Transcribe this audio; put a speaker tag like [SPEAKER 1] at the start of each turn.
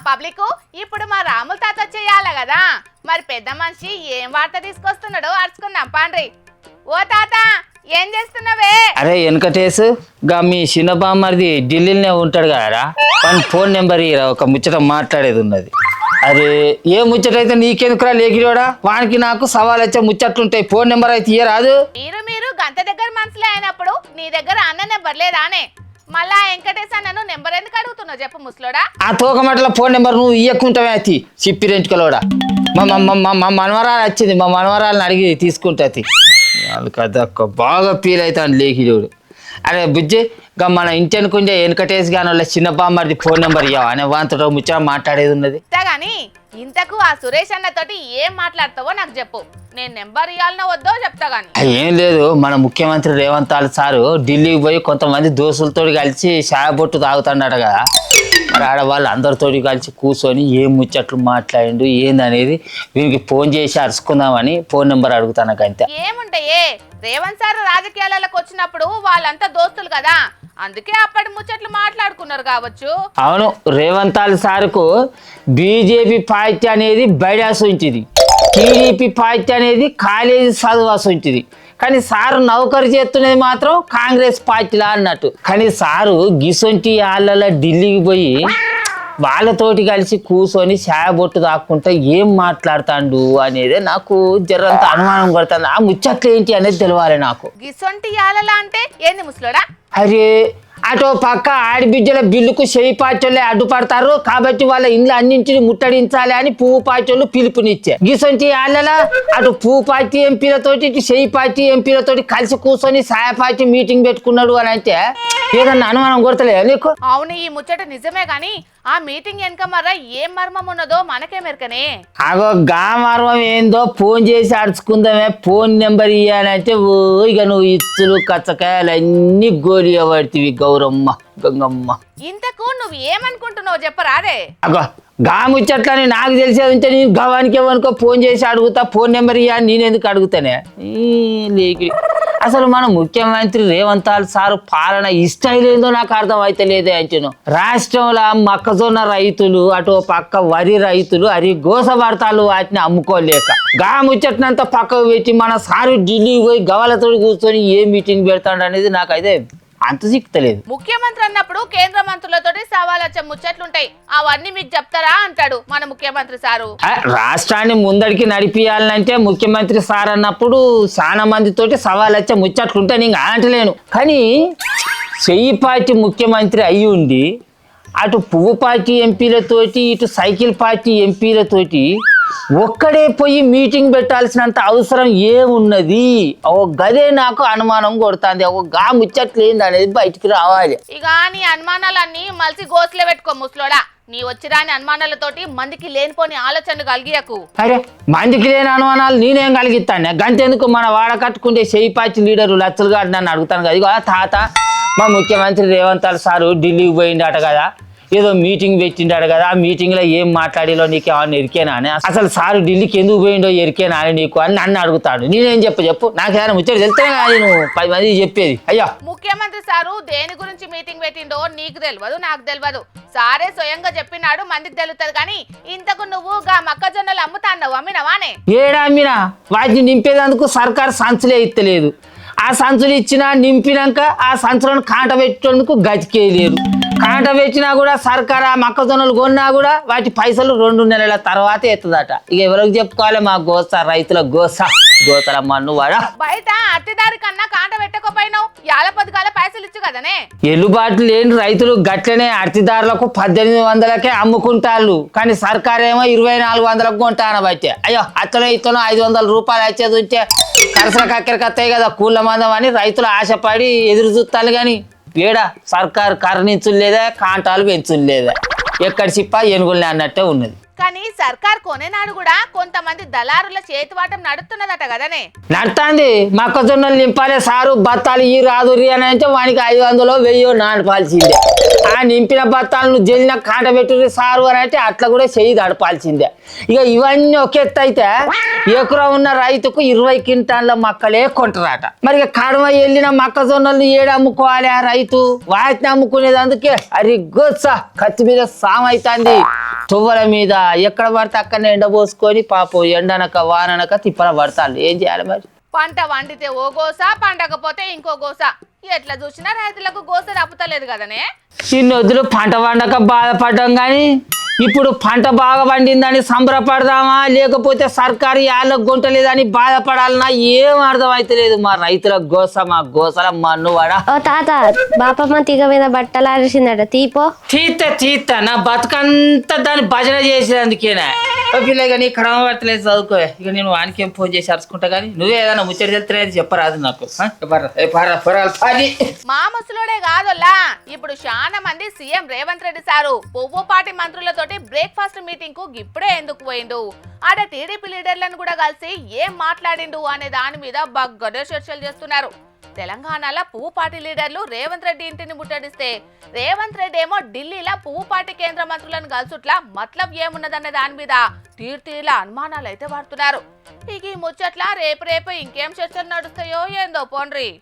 [SPEAKER 1] Public ఇప్పుడు మా రాముల తాత వచ్చేయాలి కదా, మరి పెద్ద మనిషి ఏం వార్త తీసుకొస్తున్నాడో అరుచుకుందాం పాండ్రి. ఓ తాత ఏం చేస్తున్నావే?
[SPEAKER 2] అరే వెనకటేసు గా మీ చిన్న బామ్మది ఢిల్లీలోనే ఉంటాడు కదరా, వాని ఫోన్ నెంబర్ ఇరా, ఒక ముచ్చట మాట్లాడేది ఉన్నది. అరే ఏ ముచ్చట అయితే నీకెందుకురా లేకిరోడా, వానికి నాకు సవాల్ వచ్చే ముచ్చట్లుంటాయి, ఫోన్ నెంబర్ అయితే ఇయ్యరాదు.
[SPEAKER 1] మీరు గంట దగ్గర మనసులే అయినప్పుడు నీ దగ్గర అన్న నెంబర్ లేదానే? మళ్ళా వెంకటేశ్ అన్నను నెంబర్ ఎందుకు అడుగుతున్నావు చెప్పు ముసలోడా?
[SPEAKER 2] ఆ తోకమట్ల ఫోన్ నెంబర్ నువ్వు ఇయ్యకుంటావే అతి చిప్పి రెంచుకలోడా. మా మనవరాలు వచ్చింది, మా మనవరాలను అడిగి తీసుకుంటుంది. వాళ్ళకి అదొక్క బాగా ఫీల్ అవుతాను లేకిరోడు. అరే బుజ్జి గా మన ఇంటి అనుకుంటే వెనకటేసి కానీ వాళ్ళ చిన్న బామ్మది ఫోన్ నెంబర్ ఇవ్వ అనే వాంతో ముచ్చట మాట్లాడేది ఉన్నది.
[SPEAKER 1] గాని ఇంతకు ఆ సురేష్ అన్నతోటి ఏం మాట్లాడతావో నాకు చెప్పు, నేను నెంబర్ ఇవ్వాలనో వద్దో చెప్తా గాని.
[SPEAKER 2] ఏం లేదు, మన ముఖ్యమంత్రి రేవంత్ సారు ఢిల్లీకి పోయి కొంతమంది దోస్తులతో కలిసి చాయ్ బొట్టు తాగుతాడట కదా, మరి ఆడవాళ్ళు అందరితో కలిసి కూర్చొని ఏం ముచ్చట్లు మాట్లాడిండు ఏందనేది వీనికి ఫోన్ చేసి అరుచుకుందామని ఫోన్ నెంబర్ అడుగుతాను అంతే.
[SPEAKER 1] ఏముంటాయే, రేవంత్ సార్ రాజకీయాలకు వచ్చినప్పుడు వాళ్ళంతా దోస్తులు కదా, అందుకే అప్పటి ముచ్చట్లు మాట్లాడుకున్నారు కావచ్చు.
[SPEAKER 2] అవును, రేవంత్ సార్కు బీజేపీ పార్టీ అనేది బయడాసి ఉంచింది, టీడీపీ పార్టీ అనేది కాలేజీ చదువాసి ఉంచింది, కానీ సారు నౌకరు చేస్తున్నది మాత్రం కాంగ్రెస్ పార్టీలా అన్నట్టు. కానీ సారు గిసొంటి వాళ్ళ ఢిల్లీకి పోయి వాళ్ళతోటి కలిసి కూర్చొని చాయ్ బొట్టు తాక్కుంటా ఏం మాట్లాడుతాండు అనేది నాకు జరంత అనుమానం కొడుతుంది. ఆ ముచ్చట్లు ఏంటి అనేది తెలియాలి నాకు.
[SPEAKER 1] గిసొంటి యాలలా అంటే ఏంది ముసలోడా?
[SPEAKER 2] అరే అటో పక్క ఆడిబిడ్డల బిల్లుకు చేయి పార్టీలే అడ్డుపడతారు కాబట్టి వాళ్ళ ఇండ్లు అన్నింటిని ముట్టడించాలి అని పువ్వు పార్టీలు పిలుపునిచ్చే గిసొంటి వాళ్ళ అటు పువ్వు పార్టీ ఎంపీలతోటి ఇటు చేయి పార్టీ ఎంపీలతోటి కలిసి కూర్చొని సాయ పార్టీ మీటింగ్ పెట్టుకున్నాడు అని అంటే ఏదన్నా అనుమానం కొడతలేదు నీకు?
[SPEAKER 1] అవును, ఈ ముచ్చట నిజమే గాని ఆ మీటింగ్ వెనక మర్రా ఏం మర్మం ఉన్నదో మనకే మెరకనే.
[SPEAKER 2] అగో గా మర్మం ఏందో ఫోన్ చేసి అడుచుకుందామే, ఫోన్ నెంబర్ ఇయ్యాలంటే ఓ ఇక నువ్వు ఇచ్చులు కచ్చకాయలు అన్ని గోలి పడుతుంది గౌరమ్మ గంగమ్మ.
[SPEAKER 1] ఇంతకు నువ్వు ఏమనుకుంటున్నావు చెప్పరాదే?
[SPEAKER 2] అగో గా ముచ్చట్లని నాకు తెలిసేది ఉంటే నేను గవానికి ఏమనుకో ఫోన్ చేసి అడుగుతా, ఫోన్ నెంబర్ ఇయ్యా నేను ఎందుకు అడుగుతానే లేకి. అసలు మన ముఖ్యమంత్రి రేవంత్ సారు పాలన ఇష్టం లేదో నాకు అర్థం అయితే లేదే అంటున్నాను. రాష్ట్రంలో మొక్కజొన్న రైతులు అటు పక్క వరి రైతులు అరి గోసపడతాలు వాటిని అమ్ముకోలేక గా ముచ్చట్నంతా పక్కకు పెట్టి మన సారు ఢిల్లీ పోయి గవలతో కూర్చొని ఏ మీటింగ్ పెడతాడు అనేది నాకైతే అంత సిక్తలేదు.
[SPEAKER 1] ముఖ్యమంత్రి అన్నప్పుడు కేంద్ర మంత్రులతోటి సవాల్ వచ్చే ముచ్చట్లుంటాయి, అవన్నీ మీకు చెప్తారా అంటాడు మన ముఖ్యమంత్రి సారు.
[SPEAKER 2] రాష్ట్రాన్ని ముందడికి నడిపియాలంటే ముఖ్యమంత్రి సార్ అన్నప్పుడు చాలా మందితోటి సవాల్ వచ్చే ముచ్చట్లుంటాయి, నేను అంటలేను. కానీ చెయ్యి పార్టీ ముఖ్యమంత్రి అయ్యి ఉండి అటు పువ్వు పార్టీ ఎంపీలతోటి ఇటు సైకిల్ పార్టీ ఎంపీలతోటి ఒక్కడే పోయి మీటింగ్ పెట్టాల్సినంత అవసరం ఏమున్నది? ఓ గదే నాకు అనుమానం కొడుతుంది. ఒక గా ముచ్చట్లు ఏంది అనేది బయటికి రావాలి.
[SPEAKER 1] ఇక నీ అనుమానాలన్నీ మలిసి గోసులే పెట్టుకో ముసలోడా. నీ వచ్చిరాని అనుమానాలతోటి మందికి లేనిపోని ఆలోచనలు కలిగియకు.
[SPEAKER 2] అరే మందికి లేని అనుమానాలు నేనేం కలిగిస్తాను? గంతెందుకు మన వాడ కట్టుకుంటే చేయి పార్టీ లీడరు లచ్చలు గారు నన్ను అడుగుతాను కదా, ఇక తాత మా ముఖ్యమంత్రి రేవంత్ సారు ఢిల్లీకి పోయిండట కదా, ఏదో మీటింగ్ పెట్టిండాడు కదా, ఆ మీటింగ్ లో ఏం మాట్లాడిలో నీకు ఏమన్నా ఎరికేనా అని, అసలు సారు ఢిల్లీకి ఎందుకు పోయిండో ఎరికేనా అని నీకు అని నన్ను అడుగుతాడు. నేనేం చెప్పు నాకు ఏమైనా ముచ్చట వెళ్తేనే కానీ నేను 10 మంది చెప్పేది. అయ్యా
[SPEAKER 1] ముఖ్యమంత్రి సారు దేని గురించి మీటింగ్ పెట్టిండో నీకు తెలియదు, నాకు తెలియదు. సారే స్వయంగా చెప్పినాడు, మందికి తెలుస్తుంది. కానీ ఇంతకు నువ్వు గా మొక్కజొన్నలు అమ్ముతాన్నావు, అమ్మినవానే?
[SPEAKER 2] ఏడా అమ్మినా? వాటిని నింపేందుకు సర్కారు సంచులే ఇస్తలేదు. ఆ సంచులు ఇచ్చినా నింపినాక ఆ సంచులను కాంట పెట్టేందుకు గతికేయలేరు. కాంట పెట్టినా కూడా సర్కారు ఆ మొక్కజొన్నలు కొన్నా కూడా వాటి పైసలు 2 నెలల తర్వాత ఎత్తదట. ఇక ఎవరికి చెప్పుకోవాలి? మా గోస రైతుల గోసల మన్ను వాడా.
[SPEAKER 1] బయట అత్తిదారి కన్నా కాంట పెట్టకపోయినావు, 50 పైసలు ఇచ్చు కదనే.
[SPEAKER 2] ఎల్లుబాటు లేని రైతులు గట్లనే అర్తిదారులకు 1800కే అమ్ముకుంటారు, కానీ సర్కారు ఏమో 2400కు కొంటాను బట్టే. అయ్యో అతను ఇతను 500 రూపాయలు వచ్చేది ఉంటే కరసల కక్కరికి వస్తాయి కదా కూల మందం అని రైతులు ఆశపడి ఎదురు చూస్తాను. కానీ ఏడా సర్కారు కరణించులు లేదా, కాంటాలు పెంచులు లేదా, ఎక్కడ చిప్ప ఏనుగుల్ని అన్నట్టే ఉన్నది.
[SPEAKER 1] కానీ సర్కార్ కొనేనాడు కూడా కొంతమంది దళారుల చేతివాటం నడుస్తున్నదట కదనే?
[SPEAKER 2] నడుతుంది. మొక్కజొన్నలు నింపాలే సారు, బత్తాలు ఈ రాదురి అని అంటే వానికి 500 1000 నాటపాల్సిందే. ఆ నింపిన బత్తాలను జల్లిన కాంట పెట్టుర్రి సారు అని అంటే అట్లా కూడా చేయి దడపాల్సిందే. ఇక ఇవన్నీ ఒక ఎత్తు అయితే ఎకరం ఉన్న రైతుకు 20 క్వింటాన్ల మొక్కలే కొంటారట. మరి ఇక కడమ వెళ్ళిన మొక్కజొన్నలు ఏడు అమ్ముకోవాలి ఆ రైతు? వాటిని అమ్ముకునేది అందుకే అరి గొచ్చ ఖర్చు మీద సామైతుంది. తువ్వల మీద ఎక్కడ పడితే అక్కడనే ఎండబోసుకొని పాపం ఎండనక వాననక తిప్పల పడతాను. ఏం చేయాలి మరి?
[SPEAKER 1] పంట వండితే ఓ గోస, పండకపోతే ఇంకో గోస. ఎట్లా చూసినా రైతులకు గోస తప్పుతలేదు కదనే.
[SPEAKER 2] ఇన్నొద్దులు పంట పండక బాధపడ్డాం కానీ ఇప్పుడు పంట బాగా పండిందని సంబరపడదామా, లేకపోతే సర్కారు యాళ్ళకు గుంటలేదని బాధపడాలన్నా ఏం అర్థం అయితలేదు. మా రైతుల గోస, మా గోసల మన్ను వాడ.
[SPEAKER 3] ఓ తాత, బాపమ్మ తీగ మీద బట్టలు ఆరేసిందట, తీపో.
[SPEAKER 2] తీత నా బతుకంతా దాన్ని భజన చేసేందుకేనా? పిల్లగా నీ క్రమ పట్టలేదు, చదువుకో. ఇక నేను వానికేం ఫోన్ చేసి అరుచుకుంటా కానీ నువ్వే ఏదైనా ముచ్చట చెప్తే చెప్పరాదు నాకు.
[SPEAKER 1] మా ముసలోడే కాదోల్లా, ఇప్పుడు చాలా మంది సీఎం రేవంత్ రెడ్డి సారు పువ్వుపాటి మంత్రులతోటి బ్రేక్ఫాస్ట్ మీటింగ్ కు ఇప్పుడే ఎందుకు పోయిండు, ఆడ టీడీపీ లీడర్లను కూడా కలిసి ఏం మాట్లాడిండు అనే దాని మీద బగ్గడే చర్చలు చేస్తున్నారు. తెలంగాణలో పువ్వుపాటి లీడర్లు రేవంత్ రెడ్డి ఇంటిని ముట్టడిస్తే రేవంత్ రెడ్డి ఏమో ఢిల్లీలో పువ్వుపాటి కేంద్ర మంత్రులను కలుసుట్లా మతలబ్ ఏమున్నదనే దాని మీద తీర్తీల అనుమానాలు అయితే పడుతున్నారు. ఇక ఈ ముచ్చట్ల రేపు ఇంకేం చర్చలు నడుస్తాయో ఏందో పోండ్రి.